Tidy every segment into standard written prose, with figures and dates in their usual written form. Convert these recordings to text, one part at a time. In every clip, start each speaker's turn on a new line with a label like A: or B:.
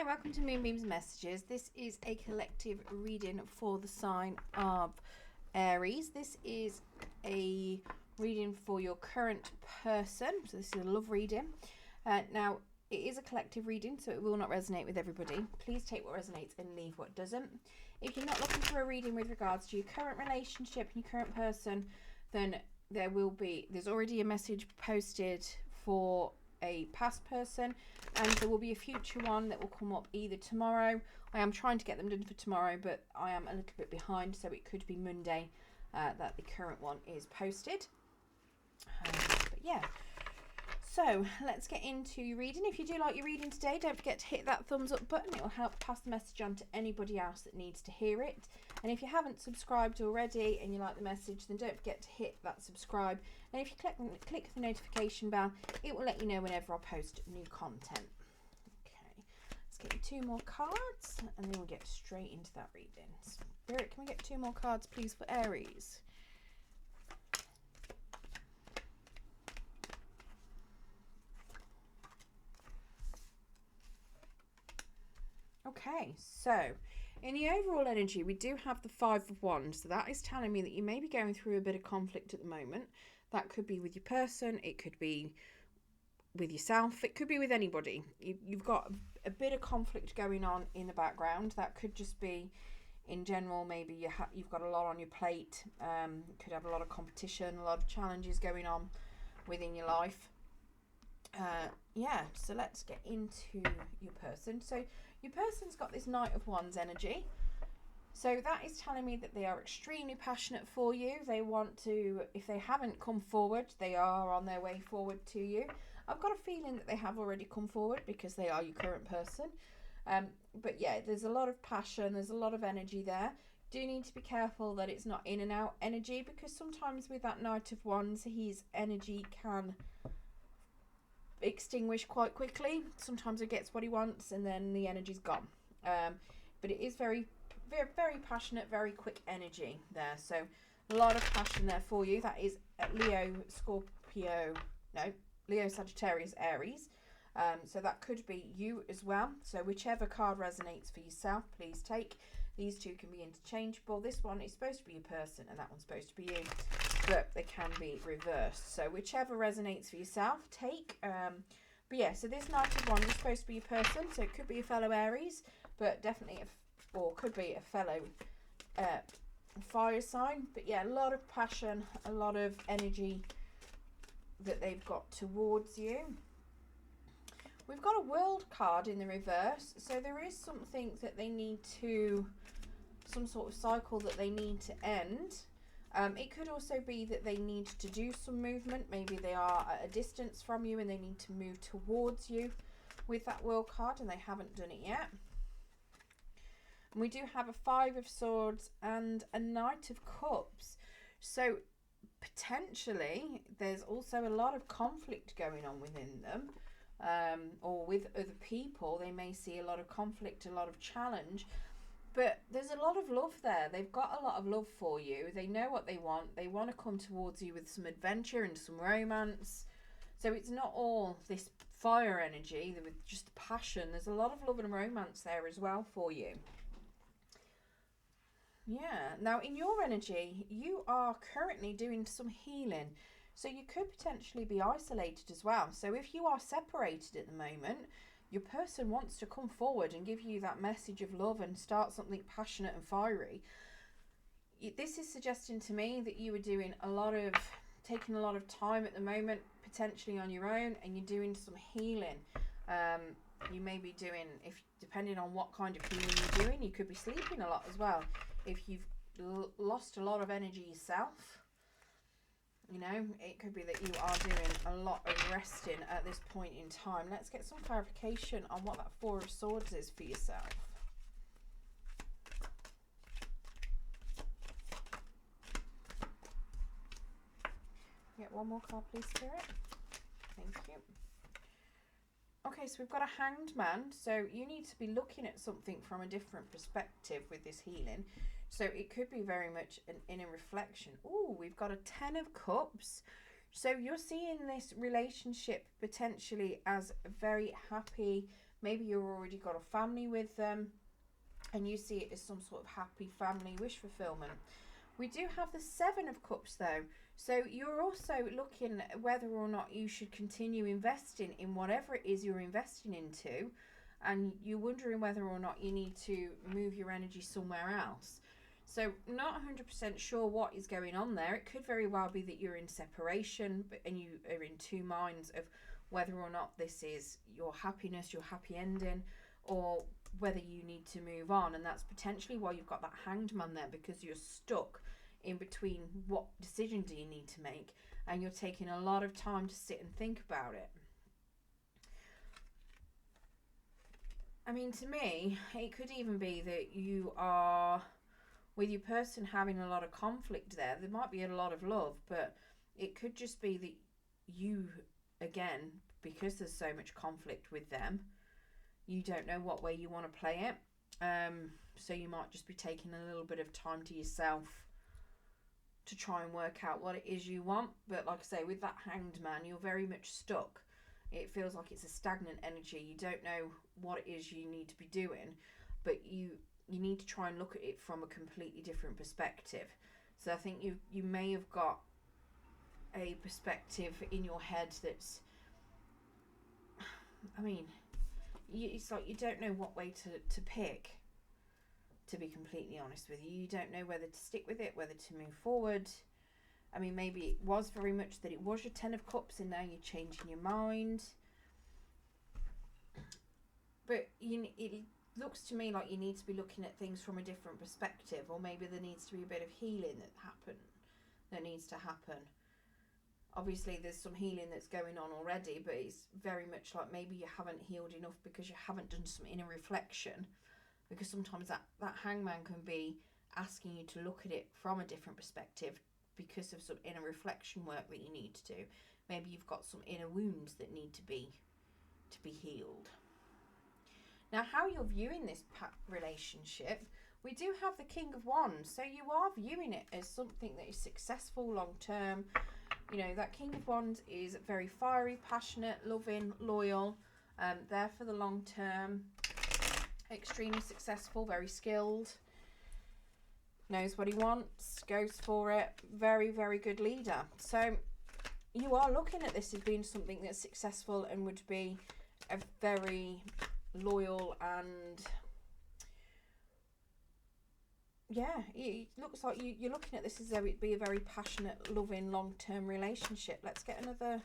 A: Hi, welcome to Moonbeam's Messages. This is a collective reading for the sign of Aries. This is a reading for your current person. So this is a love reading. Now, it is a collective reading, so it will not resonate with everybody. Please take what resonates and leave what doesn't. If you're not looking for a reading with regards to your current relationship and your current person, then there's already a message posted for a past person, and there will be a future one that will come up either tomorrow. I am trying to get them done for tomorrow, but I am a little bit behind, so it could be Monday that the current one is posted. But yeah, so let's get into your reading. If you do like your reading today, don't forget to hit that thumbs up button. It will help pass the message on to anybody else that needs to hear it. And if you haven't subscribed already and you like the message, then don't forget to hit that subscribe. And if you click the notification bell, it will let you know whenever I post new content. Okay, let's get you 2 more cards and then we'll get straight into that reading. Spirit, can we get 2 more cards, please, for Aries? Okay, so in the overall energy, we do have the 5 of Wands. So that is telling me that you may be going through a bit of conflict at the moment. That could be with your person. It could be with yourself. It could be with anybody. You've got a bit of conflict going on in the background. That could just be in general. Maybe you've got a lot on your plate. Could have a lot of competition, a lot of challenges going on within your life. Yeah, so let's get into your person. So your person's got this Knight of Wands energy. So that is telling me that they are extremely passionate for you. They want to, if they haven't come forward, they are on their way forward to you. I've got a feeling that they have already come forward because they are your current person. But yeah, there's a lot of passion. There's a lot of energy there. Do need to be careful that it's not in and out energy, because sometimes with that Knight of Wands, his energy can extinguish quite quickly. Sometimes he gets what he wants and then the energy's gone. But it is very, very, very passionate, very quick energy there. So a lot of passion there for you. That is Leo, Sagittarius, Aries. So that could be you as well. So whichever card resonates for yourself, please take. These 2 can be interchangeable. This one is supposed to be your person and that one's supposed to be you, but they can be reversed. So whichever resonates for yourself, take. But yeah, so this Knight of Wands is supposed to be your person, so it could be a fellow Aries, but definitely or could be a fellow fire sign. But yeah, a lot of passion, a lot of energy that they've got towards you. We've got a World card in the reverse, so there is something that they need to, some sort of cycle that they need to end. It could also be that they need to do some movement. Maybe they are at a distance from you and they need to move towards you with that World card and they haven't done it yet. And we do have a 5 of Swords and a Knight of Cups. So potentially there's also a lot of conflict going on within them, or with other people. They may see a lot of conflict, a lot of challenge. But there's a lot of love there. They've got a lot of love for you. They know what they want. They want to come towards you with some adventure and some romance. So it's not all this fire energy with just passion. There's a lot of love and romance there as well for you. Yeah. Now, in your energy, you are currently doing some healing. So you could potentially be isolated as well. So if you are separated at the moment, your person wants to come forward and give you that message of love and start something passionate and fiery. This is suggesting to me that you are taking a lot of time at the moment, potentially on your own, and you're doing some healing. You may be doing, depending on what kind of healing you're doing, you could be sleeping a lot as well. If you've lost a lot of energy yourself, you know, it could be that you are doing a lot of resting at this point in time. Let's get some clarification on what that 4 of Swords is for yourself. Get 1 more card, please, Spirit. Thank you. Okay, so we've got a Hanged Man. So you need to be looking at something from a different perspective with this healing. So it could be very much an inner reflection. Oh, we've got a 10 of Cups. So you're seeing this relationship potentially as very happy. Maybe you've already got a family with them and you see it as some sort of happy family wish fulfillment. We do have the Seven of Cups though. So you're also looking at whether or not you should continue investing in whatever it is you're investing into, and you're wondering whether or not you need to move your energy somewhere else. So not 100% sure what is going on there. It could very well be that you're in separation and you are in two minds of whether or not this is your happiness, your happy ending, or whether you need to move on. And that's potentially why you've got that Hanged Man there, because you're stuck in between what decision do you need to make, and you're taking a lot of time to sit and think about it. I mean, to me, it could even be that you are, with your person having a lot of conflict there, there might be a lot of love, but it could just be that you, again, because there's so much conflict with them, you don't know what way you want to play it. So you might just be taking a little bit of time to yourself to try and work out what it is you want. But like I say, with that Hanged Man, you're very much stuck. It feels like it's a stagnant energy. You don't know what it is you need to be doing, but you need to try and look at it from a completely different perspective. So I think you may have got a perspective in your head that's, I mean, it's like you don't know what way to pick, to be completely honest with you. You don't know whether to stick with it, whether to move forward. I mean, maybe it was very much that it was your Ten of Cups and now you're changing your mind. But it looks to me like you need to be looking at things from a different perspective, or maybe there needs to be a bit of healing that needs to happen. Obviously, there's some healing that's going on already, but it's very much like maybe you haven't healed enough because you haven't done some inner reflection. Because sometimes that Hangman can be asking you to look at it from a different perspective because of some inner reflection work that you need to do. Maybe you've got some inner wounds that need to be healed. Now, how you're viewing this relationship, we do have the King of Wands. So you are viewing it as something that is successful long term. You know, that King of Wands is very fiery, passionate, loving, loyal, there for the long term, extremely successful, very skilled, knows what he wants, goes for it, very, very good leader. So you are looking at this as being something that's successful and would be a very loyal and, yeah, it looks like you're looking at this as though it'd be a very passionate, loving, long-term relationship. Let's get another.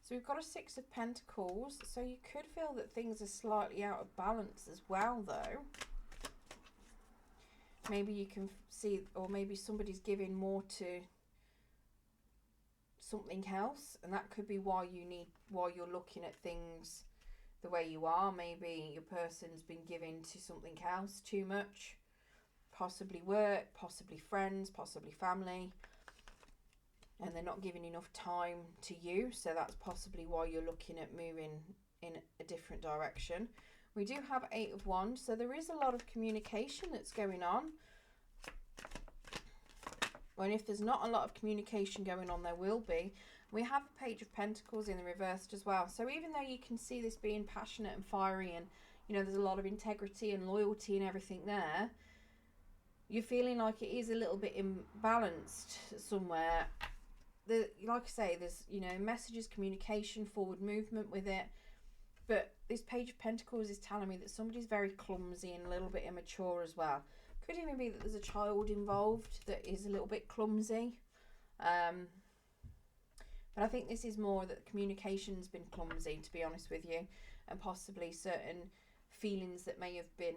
A: So we've got a Six of Pentacles. So you could feel that things are slightly out of balance as well, though. Maybe you can see, or maybe somebody's giving more to something else, and that could be why you're looking at things the way you are. Maybe your person's been giving to something else too much, possibly work, possibly friends, possibly family, and they're not giving enough time to you. So that's possibly why you're looking at moving in a different direction. We do have Eight of Wands, so there is a lot of communication that's going on. And if there's not a lot of communication going on, there will be. We have a Page of Pentacles in the reversed as well. So even though you can see this being passionate and fiery and, you know, there's a lot of integrity and loyalty and everything there, you're feeling like it is a little bit imbalanced somewhere. Like I say, there's, you know, messages, communication, forward movement with it. But this Page of Pentacles is telling me that somebody's very clumsy and a little bit immature as well. Could even be that there's a child involved that is a little bit clumsy. But I think this is more that communication's been clumsy, to be honest with you, and possibly certain feelings that may have been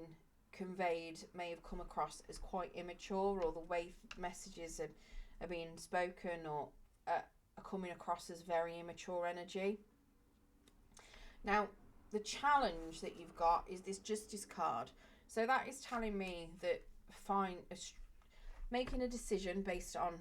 A: conveyed may have come across as quite immature, or the way messages are being spoken or are coming across as very immature energy. Now, the challenge that you've got is this Justice card. So that is telling me that making a decision based on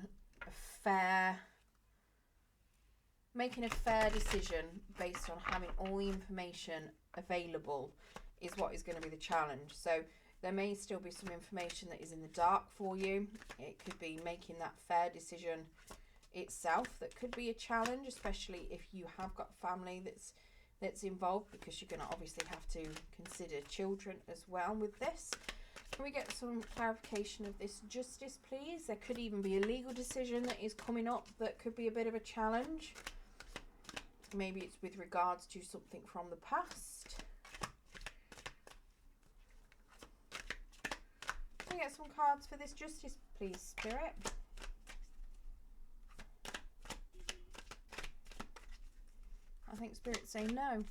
A: making a fair decision based on having all the information available is what is going to be the challenge. So There may still be some information that is in the dark for you. It could be making that fair decision itself that could be a challenge, especially if you have got family that's involved, because you're going to obviously have to consider children as well with this. Can we get some clarification of this justice, please? There could even be a legal decision that is coming up that could be a bit of a challenge. Maybe it's with regards to something from the past. Can we get some cards for this justice, please, Spirit? I think Spirit's saying no.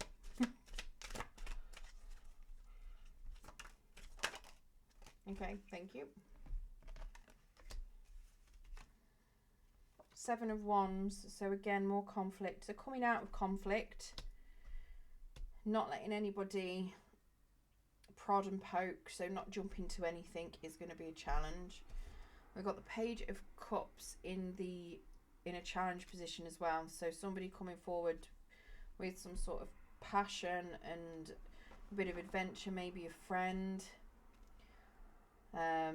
A: Okay, thank you. Seven of Wands. So again, more conflict. So coming out of conflict, not letting anybody prod and poke, so not jumping to anything is going to be a challenge. We've got the Page of Cups in a challenge position as well. So somebody coming forward with some sort of passion and a bit of adventure, maybe a friend. A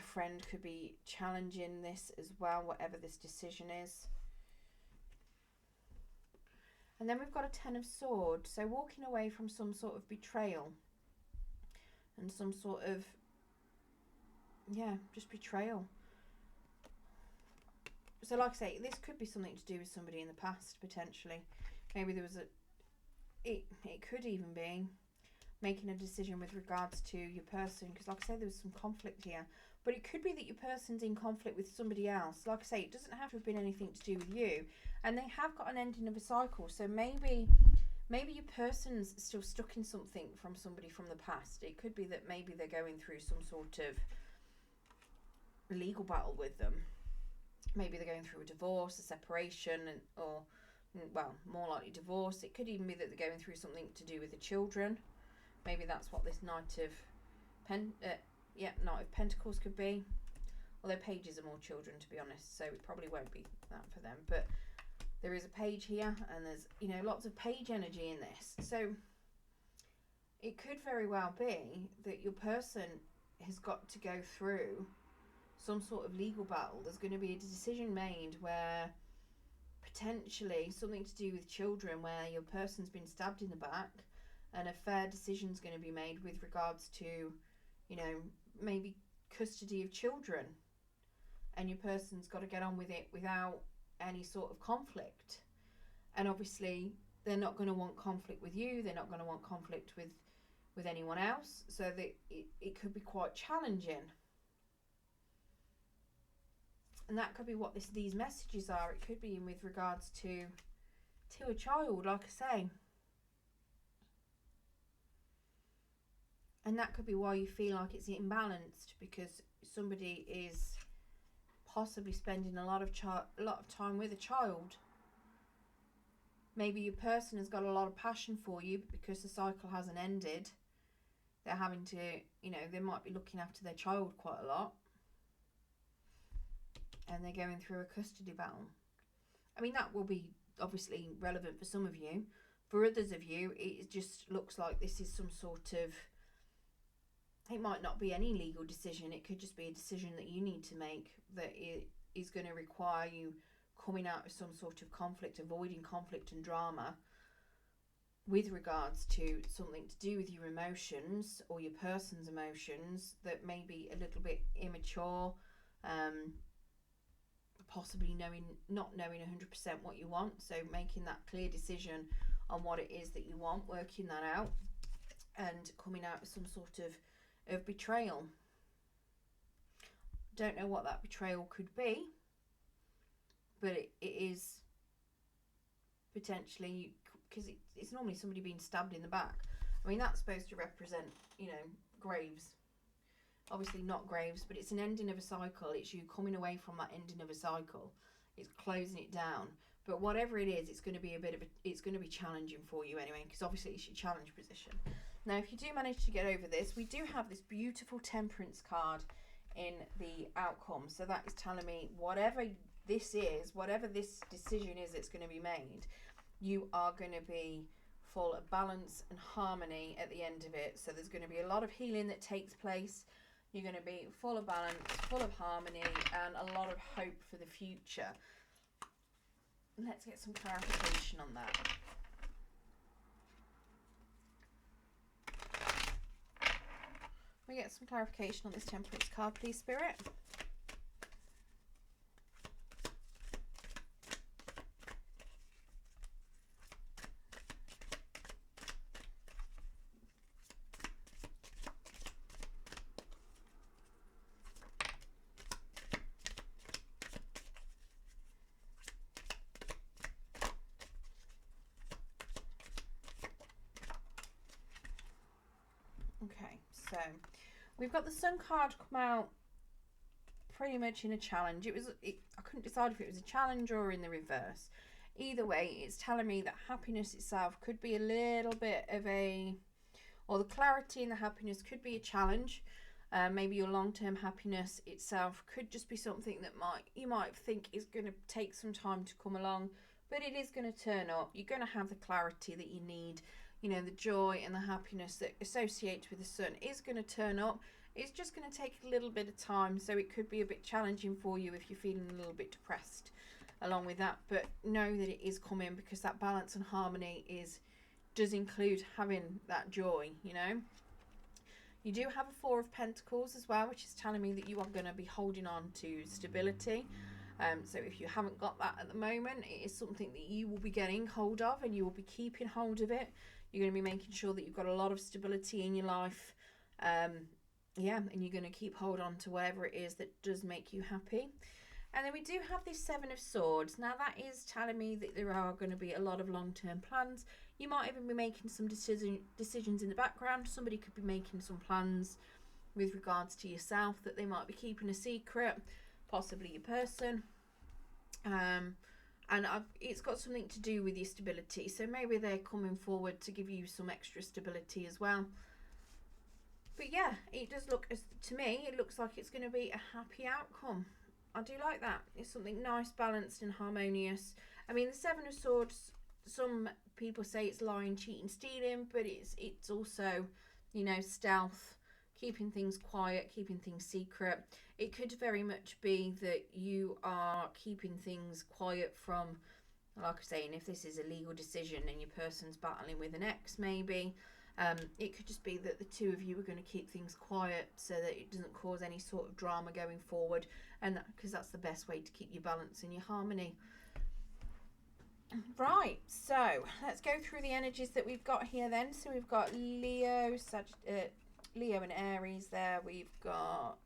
A: friend could be challenging this as well, whatever this decision is. And then we've got a Ten of Swords, so walking away from some sort of betrayal and some sort of, yeah, just betrayal. So like I say, this could be something to do with somebody in the past, potentially. Maybe there was it could even be making a decision with regards to your person, because like I say, there was some conflict here. But it could be that your person's in conflict with somebody else. Like I say, it doesn't have to have been anything to do with you. And they have got an ending of a cycle. So maybe your person's still stuck in something from somebody from the past. It could be that maybe they're going through some sort of legal battle with them. Maybe they're going through a divorce, a separation, or, well, more likely divorce. It could even be that they're going through something to do with the children. Maybe that's what this Knight of Pentacles could be. Although pages are more children, to be honest, so it probably won't be that for them. But there is a page here, and there's, lots of page energy in this. So it could very well be that your person has got to go through some sort of legal battle. There's going to be a decision made where potentially something to do with children, where your person's been stabbed in the back, and a fair decision's going to be made with regards to, maybe custody of children, and your person's got to get on with it without any sort of conflict. And obviously they're not going to want conflict with you, they're not going to want conflict with anyone else, so that it could be quite challenging. And that could be what these messages are. It could be in with regards to a child, like I say. And that could be why you feel like it's imbalanced, because somebody is possibly spending a lot of time with a child. Maybe your person has got a lot of passion for you, but because the cycle hasn't ended, they're having to, they might be looking after their child quite a lot. And they're going through a custody battle. I mean, that will be obviously relevant for some of you. For others of you, it just looks like this is some sort of, it might not be any legal decision. It could just be a decision that you need to make that is going to require you coming out of some sort of conflict, avoiding conflict and drama with regards to something to do with your emotions or your person's emotions that may be a little bit immature, possibly not knowing 100% what you want. So making that clear decision on what it is that you want, working that out, and coming out with some sort of betrayal. Don't know what that betrayal could be, but it is potentially, because it's normally somebody being stabbed in the back. I mean, that's supposed to represent, graves. Obviously not graves, but it's an ending of a cycle. It's you coming away from that ending of a cycle. It's closing it down. But whatever it is, it's going to be it's going to be challenging for you anyway, because obviously it's your challenge position. Now, if you do manage to get over this, we do have this beautiful Temperance card in the outcome. So that is telling me whatever this is, whatever this decision is that's going to be made, you are going to be full of balance and harmony at the end of it. So there's going to be a lot of healing that takes place. You're going to be full of balance, full of harmony, and a lot of hope for the future. Let's get some clarification on that. We get some clarification on this Temperance card, please, Spirit. Okay, so we've got the Sun card come out pretty much in a challenge. I couldn't decide if it was a challenge or in the reverse. Either way, it's telling me that happiness itself could be a little bit of or the clarity in the happiness could be a challenge. Maybe your long-term happiness itself could just be something that you might think is going to take some time to come along, but it is going to turn up. You're going to have the clarity that you need. You know, the joy and the happiness that associates with the Sun is going to turn up. It's just going to take a little bit of time, so it could be a bit challenging for you if you're feeling a little bit depressed along with that. But know that it is coming, because that balance and harmony does include having that joy, you know. You do have a Four of Pentacles as well, which is telling me that you are going to be holding on to stability. So if you haven't got that at the moment, it is something that you will be getting hold of, and you will be keeping hold of it. You're going to be making sure that you've got a lot of stability in your life. Yeah, and you're going to keep hold on to whatever it is that does make you happy. And then we do have this Seven of Swords. Now that is telling me that there are going to be a lot of long-term plans. You might even be making some decisions in the background. Somebody could be making some plans with regards to yourself that they might be keeping a secret, possibly your person. And it's got something to do with your stability. So maybe they're coming forward to give you some extra stability as well. But yeah, it does look, to me, it looks like it's going to be a happy outcome. I do like that. It's something nice, balanced and harmonious. I mean, the Seven of Swords, some people say it's lying, cheating, stealing, but it's also, you know, stealth, keeping things quiet, keeping things secret. It could very much be that you are keeping things quiet from, like I'm saying, if this is a legal decision and your person's battling with an ex maybe, it could just be that the two of you are going to keep things quiet so that it doesn't cause any sort of drama going forward, and because that's the best way to keep your balance and your harmony. Right, so let's go through the energies that we've got here then. So we've got Leo, Leo and Aries there. We've got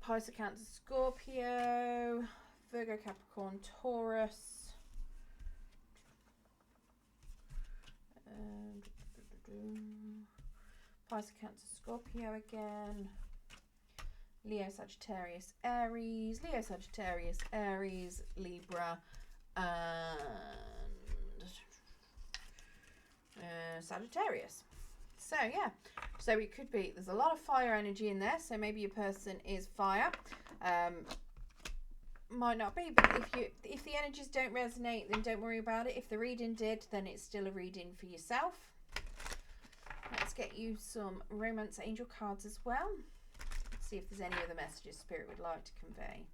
A: Pisces, Cancer, Scorpio, Virgo, Capricorn, Taurus, Pisces, Cancer, Scorpio again, Leo, Sagittarius, Aries, Leo, Sagittarius, Aries, Libra, and Sagittarius. So yeah, so it could be, there's a lot of fire energy in there, so maybe your person is fire. Might not be, but if the energies don't resonate, then don't worry about it. If the reading did, then it's still a reading for yourself. Let's get you some romance angel cards as well. Let's see if there's any other messages Spirit would like to convey.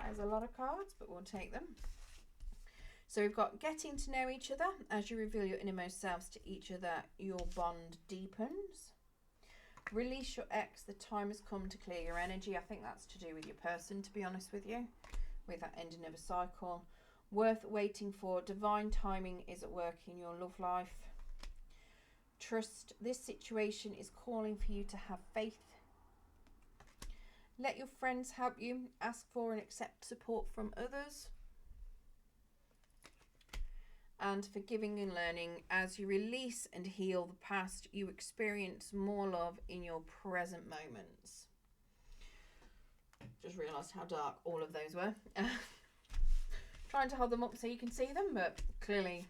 A: There's a lot of cards, but we'll take them. So we've got getting to know each other. As you reveal your innermost selves to each other, your bond deepens. Release your ex. The time has come to clear your energy. I think that's to do with your person, to be honest with you, with that ending of a cycle. Worth waiting for. Divine timing is at work in your love life. Trust. This situation is calling for you to have faith. Let your friends help you. Ask for and accept support from others. And forgiving and learning. As you release and heal the past, you experience more love in your present moments. Just realised how dark all of those were. Trying to hold them up so you can see them, but clearly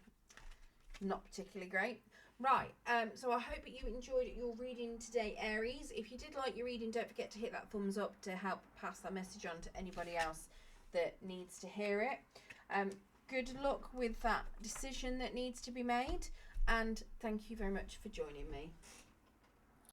A: not particularly great. Right, so I hope that you enjoyed your reading today, Aries. If you did like your reading, don't forget to hit that thumbs up to help pass that message on to anybody else that needs to hear it. Good luck with that decision that needs to be made, and thank you very much for joining me.